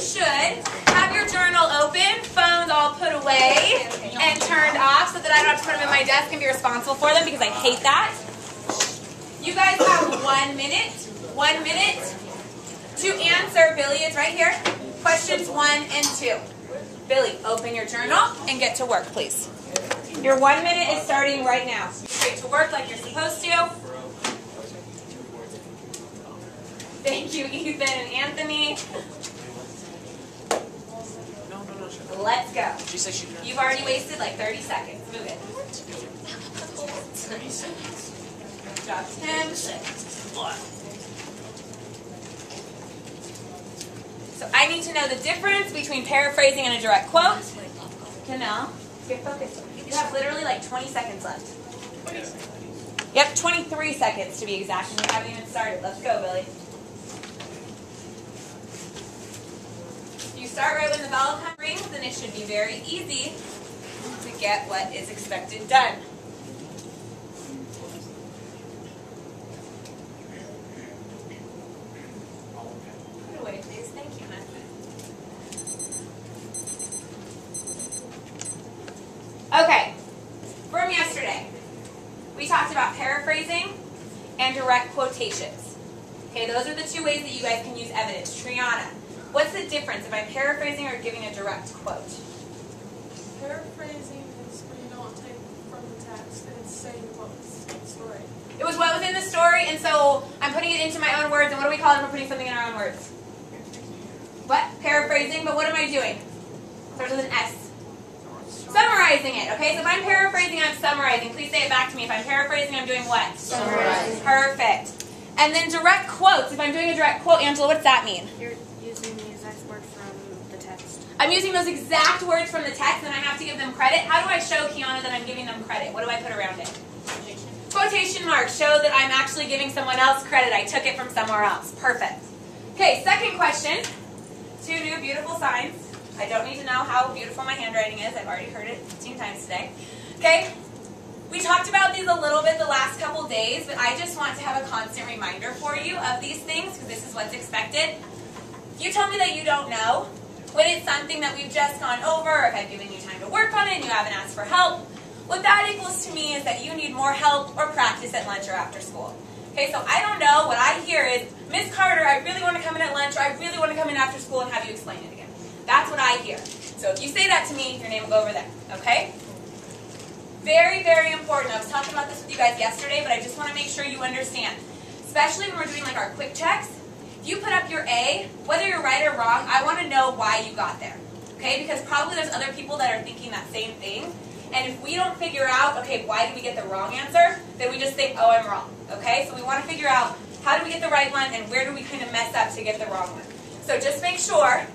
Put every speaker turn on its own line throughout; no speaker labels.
should have your journal open, phones all put away and turned off so that I don't have to put them in my desk and be responsible for them because I hate that. You guys have 1 minute to answer. Billy is right here. Questions 1 and 2. Billy, open your journal and get to work, please. Your 1 minute is starting right now. Get to work like you're supposed to. Thank you, Ethan and Anthony. Let's go. You've already wasted like 30 seconds. Move it. Good job, Tim. So I need to know the difference between paraphrasing and a direct quote. Canal, get focused. You have literally like 20 seconds left. Yep, 23 seconds to be exact, and you haven't even started. Let's go, Billy. You start right when the bell rings, and it should be very easy to get what is expected done. Put away, please. Thank you, Matt. Okay, from yesterday, we talked about paraphrasing and direct quotations. Okay, those are the two ways that you guys can use evidence. Triana, what's the difference if I'm paraphrasing or giving a direct quote?
Paraphrasing is when you don't take from the text and it's saying what was in the story.
It was what was in the story, and so I'm putting it into my own words, and what do we call it if we're putting something in our own words? What? Paraphrasing, but what am I doing? Starts with an S. Summarizing it, okay? So if I'm paraphrasing, I'm summarizing. Please say it back to me. If I'm paraphrasing, I'm doing what?
Summarizing.
Perfect. And then direct quotes. If I'm doing a direct quote, Angela, what does that mean?
You're using the exact word from the text.
I'm using those exact words from the text, and I have to give them credit. How do I show Kiana that I'm giving them credit? What do I put around it? Quotation marks show that I'm actually giving someone else credit. I took it from somewhere else. Perfect. Okay, second question. 2 new beautiful signs. I don't need to know how beautiful my handwriting is. I've already heard it 15 times today. Okay? We talked about these a little bit the last couple days, but I just want to have a constant reminder for you of these things because this is what's expected. If you tell me that you don't know, when it's something that we've just gone over, or if I've given you time to work on it and you haven't asked for help, what that equals to me is that you need more help or practice at lunch or after school. Okay, so I don't know. What I hear is, Miss Carter, I really want to come in at lunch, or I really want to come in after school and have you explain it again. That's what I hear. So if you say that to me, your name will go over there, okay? Very, very important. I was talking about this with you guys yesterday, but I just want to make sure you understand. Especially when we're doing like our quick checks. If you put up your A, whether you're right or wrong, I want to know why you got there, okay? Because probably there's other people that are thinking that same thing. And if we don't figure out, okay, why did we get the wrong answer, then we just think, oh, I'm wrong, okay? So we want to figure out how do we get the right one and where do we kind of mess up to get the wrong one. So just make sure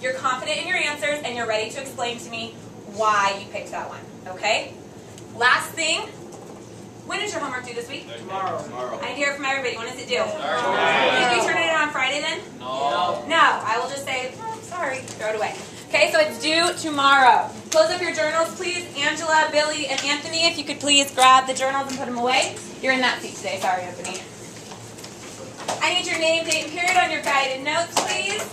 you're confident in your answers and you're ready to explain to me why you picked that one, okay? Last thing, when is your homework due this week?
Tomorrow.
I need to hear from everybody. When is it due?
Tomorrow.
Will you be turning it in on Friday then?
No.
No, I will just say, oh, sorry, throw it away. Okay, so it's due tomorrow. Close up your journals, please. Angela, Billy, and Anthony, if you could please grab the journals and put them away. You're in that seat today. Sorry, Anthony. I need your name, date, and period on your guided notes, please.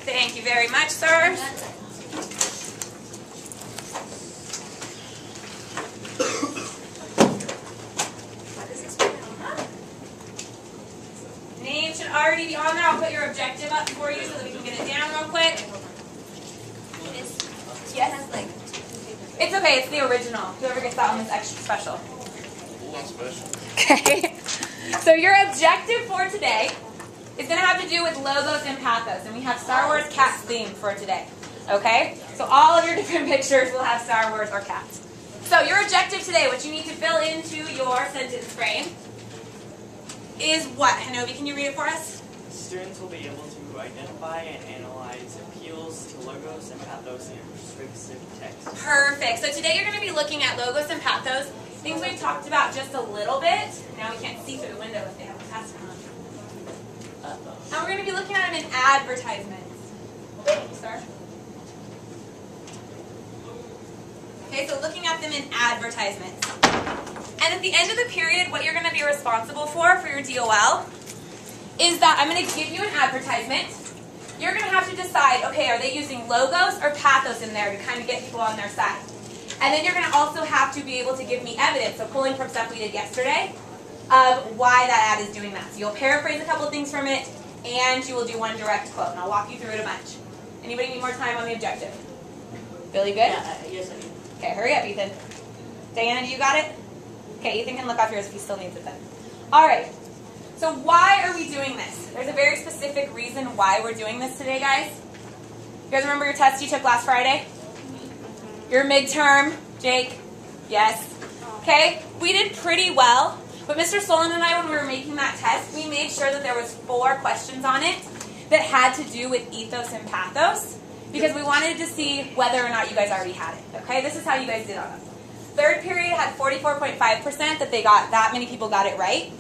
Thank you very much, sir. Name should already be on there. I'll put your objective up for you so that we can get it down real quick. Yes? It's okay. It's the original. Whoever gets that one is extra special. Okay. So your objective for today is going to have to do with logos and pathos. And we have Star Wars cats themed for today. Okay? So all of your different pictures will have Star Wars or cats. So your objective today, what you need to fill into your sentence frame, is what? Hanovi, can you read it for us?
Students will be able to identify and analyze appeals to logos and pathos in persuasive text.
Perfect. So today you're going to be looking at logos and pathos, things we've talked about just a little bit. Now we can't see through the window if they have a task on. And we're going to be looking at them in advertisements. Start. Okay, so looking at them in advertisements. And at the end of the period, what you're going to be responsible for your DOL is that I'm going to give you an advertisement. You're going to have to decide, okay, are they using logos or pathos in there to kind of get people on their side? And then you're going to also have to be able to give me evidence, so pulling from stuff we did yesterday, of why that ad is doing that. So you'll paraphrase a couple of things from it, and you will do one direct quote, and I'll walk you through it a bunch. Anybody need more time on the objective? Billy, good?
Yes, I do.
Okay, hurry up, Ethan. Diana, you got it? Okay, Ethan can look off yours if he still needs it then. All right. So why are we doing this? There's a very specific reason why we're doing this today, guys. You guys remember your test you took last Friday? Your midterm, Jake? Yes. Okay, we did pretty well. But Mr. Solon and I, when we were making that test, we made sure that there was 4 questions on it that had to do with ethos and pathos, because we wanted to see whether or not you guys already had it. Okay, this is how you guys did on it. Third period had 44.5% that they got, that many people got it right.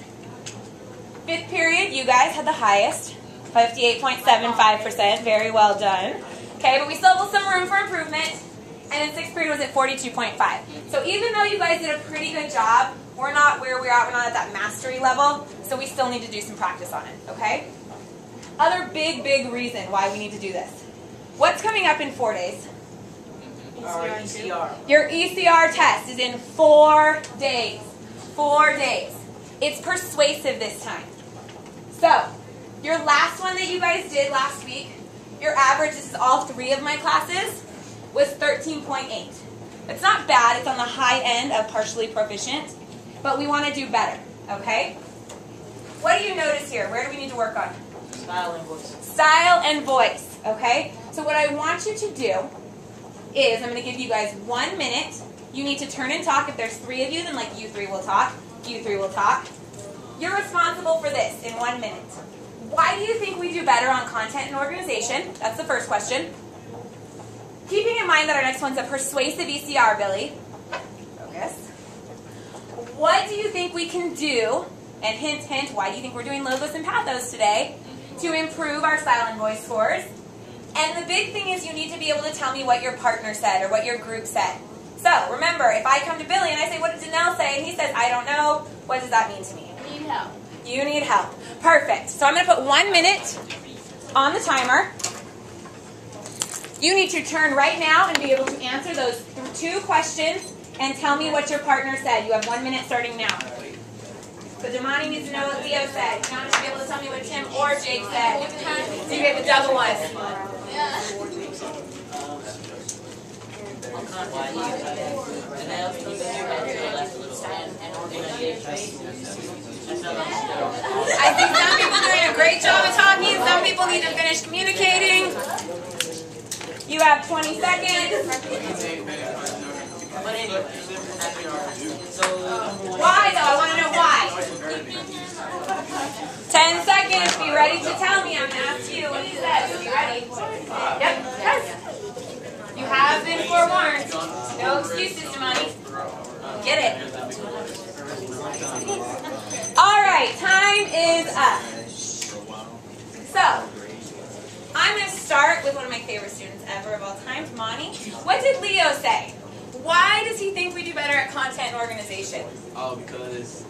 Fifth period, you guys had the highest, 58.75%, very well done. Okay, but we still have some room for improvement. And then sixth period was at 42.5. So even though you guys did a pretty good job, we're not where we're at, we're not at that mastery level, so we still need to do some practice on it, okay? Other big reason why we need to do this. What's coming up in 4 days?
ECR.
Your ECR test is in 4 days. 4 days. It's persuasive this time. So, your last one that you guys did last week, your average, this is all 3 of my classes, was 13.8. It's not bad, it's on the high end of partially proficient, but we want to do better, okay? What do you notice here? Where do we need to work on?
Style and voice.
Style and voice, okay? So what I want you to do is, I'm going to give you guys 1 minute. You need to turn and talk. If there's 3 of you, then like you 3 will talk, you 3 will talk. You're responsible for this in 1 minute. Why do you think we do better on content and organization? That's the first question. Keeping in mind that our next one's a persuasive ECR, Billy. Focus. What do you think we can do, and hint, hint, why do you think we're doing logos and pathos today, to improve our style and voice scores? And the big thing is you need to be able to tell me what your partner said or what your group said. So, remember, if I come to Billy and I say, what did Danelle say? And he says, I don't know, what does that mean to me?
I need help.
You need help. Perfect. So I'm going to put 1 minute on the timer. You need to turn right now and be able to answer those 2 questions and tell me what your partner said. You have 1 minute starting now. So Damani needs to know what Leo said. Kiana should be able to tell me what Tim or Jake said. So you get the double one. I think some people are doing a great job of talking. Some people need to finish communicating. You have 20 seconds. Why though? I want to know why. 10 seconds. Be ready to tell me. I'm going to ask you what he says. Be ready. Yep. Yes. You have been forewarned. No excuses, Damani. Get it. All right. Time is up. So, I'm going to start with one of my favorite students ever of all time, Damani. What did Leo say? Why does he think we do better at content and organization?
Oh, because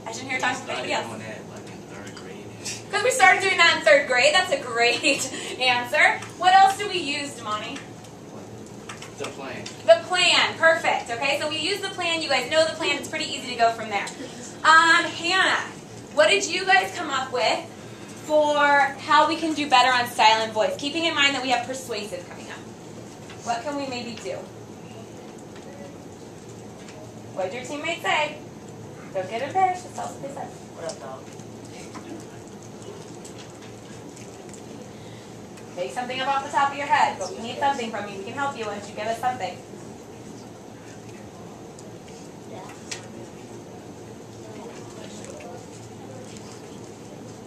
I shouldn't hear talking to anybody else.
doing that like in 3rd grade.
Because we started doing that in 3rd grade. That's a great answer. What else do we use, Damani?
The plan.
The plan. Perfect. Okay, so we use the plan. You guys know the plan. It's pretty easy to go from there. Hannah, what did you guys come up with for how we can do better on style and voice? Keeping in mind that we have persuasive coming up. What can we maybe do? What did your teammates say? Don't get embarrassed. Just tell us what they said.
What up, dog?
Make something up off the top of your head, but we need something from you. We can help you once you give us something.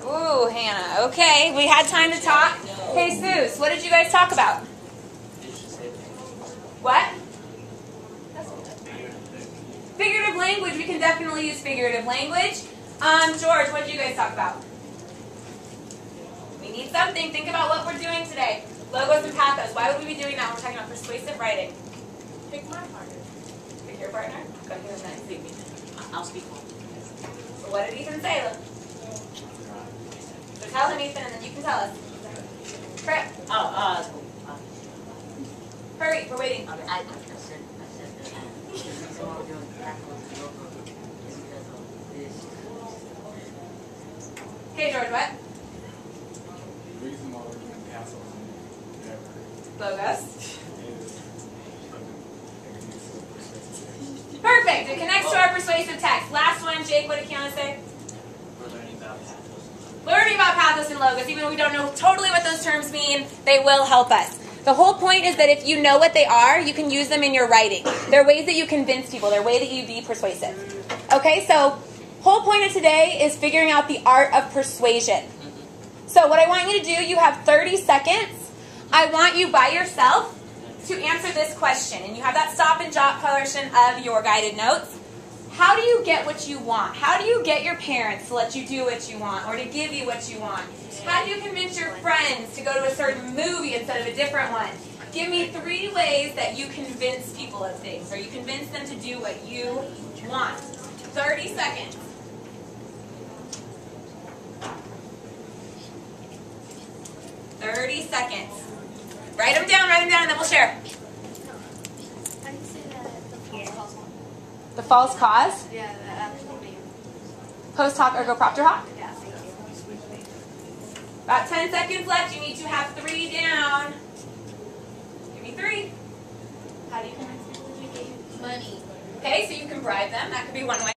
Ooh, Hannah. Okay, we had time to talk. Hey, Jesus, what did you guys talk about? What? Figurative language. We can definitely use figurative language. George, what did you guys talk about? We need something. Think about what we're doing today. Logos and pathos. Why would we be doing that when we're talking about persuasive writing?
Pick my partner.
Pick your partner. Go here next.
I'll speak one.
So what did Ethan say? Tell him, Ethan, and then you can tell us. Correct. Hurry, we're waiting.
Okay, I said that the reason why we're doing capitalism logo is because of this.
Okay, George, what?
The reason why we're doing castles and whatever
Logos.
is
Perfect. It connects to our persuasive text. Last one, Jake, what did Kiana say?
We're learning about pathos.
Learning about pathos and logos. Even though we don't know totally what those terms mean, they will help us. The whole point is that if you know what they are, you can use them in your writing. They're ways that you convince people. They're ways that you be persuasive. Okay, so whole point of today is figuring out the art of persuasion. So what I want you to do, you have 30 seconds. I want you by yourself to answer this question. And you have that stop and jot portion of your guided notes. How do you get what you want? How do you get your parents to let you do what you want or to give you what you want? How do you convince your friends to go to a certain movie instead of a different one? Give me 3 ways that you convince people of things or you convince them to do what you want. 30 seconds. Write them down, and then we'll share.
How do you say that the false cause?
The false cause,
Yeah, the actual name.
post hoc ergo propter hoc.
Yeah, thank you.
About 10 seconds left. You need to have 3 down. Give me 3. How do you convince people to give you money? Okay, so you can bribe them. That could be one way.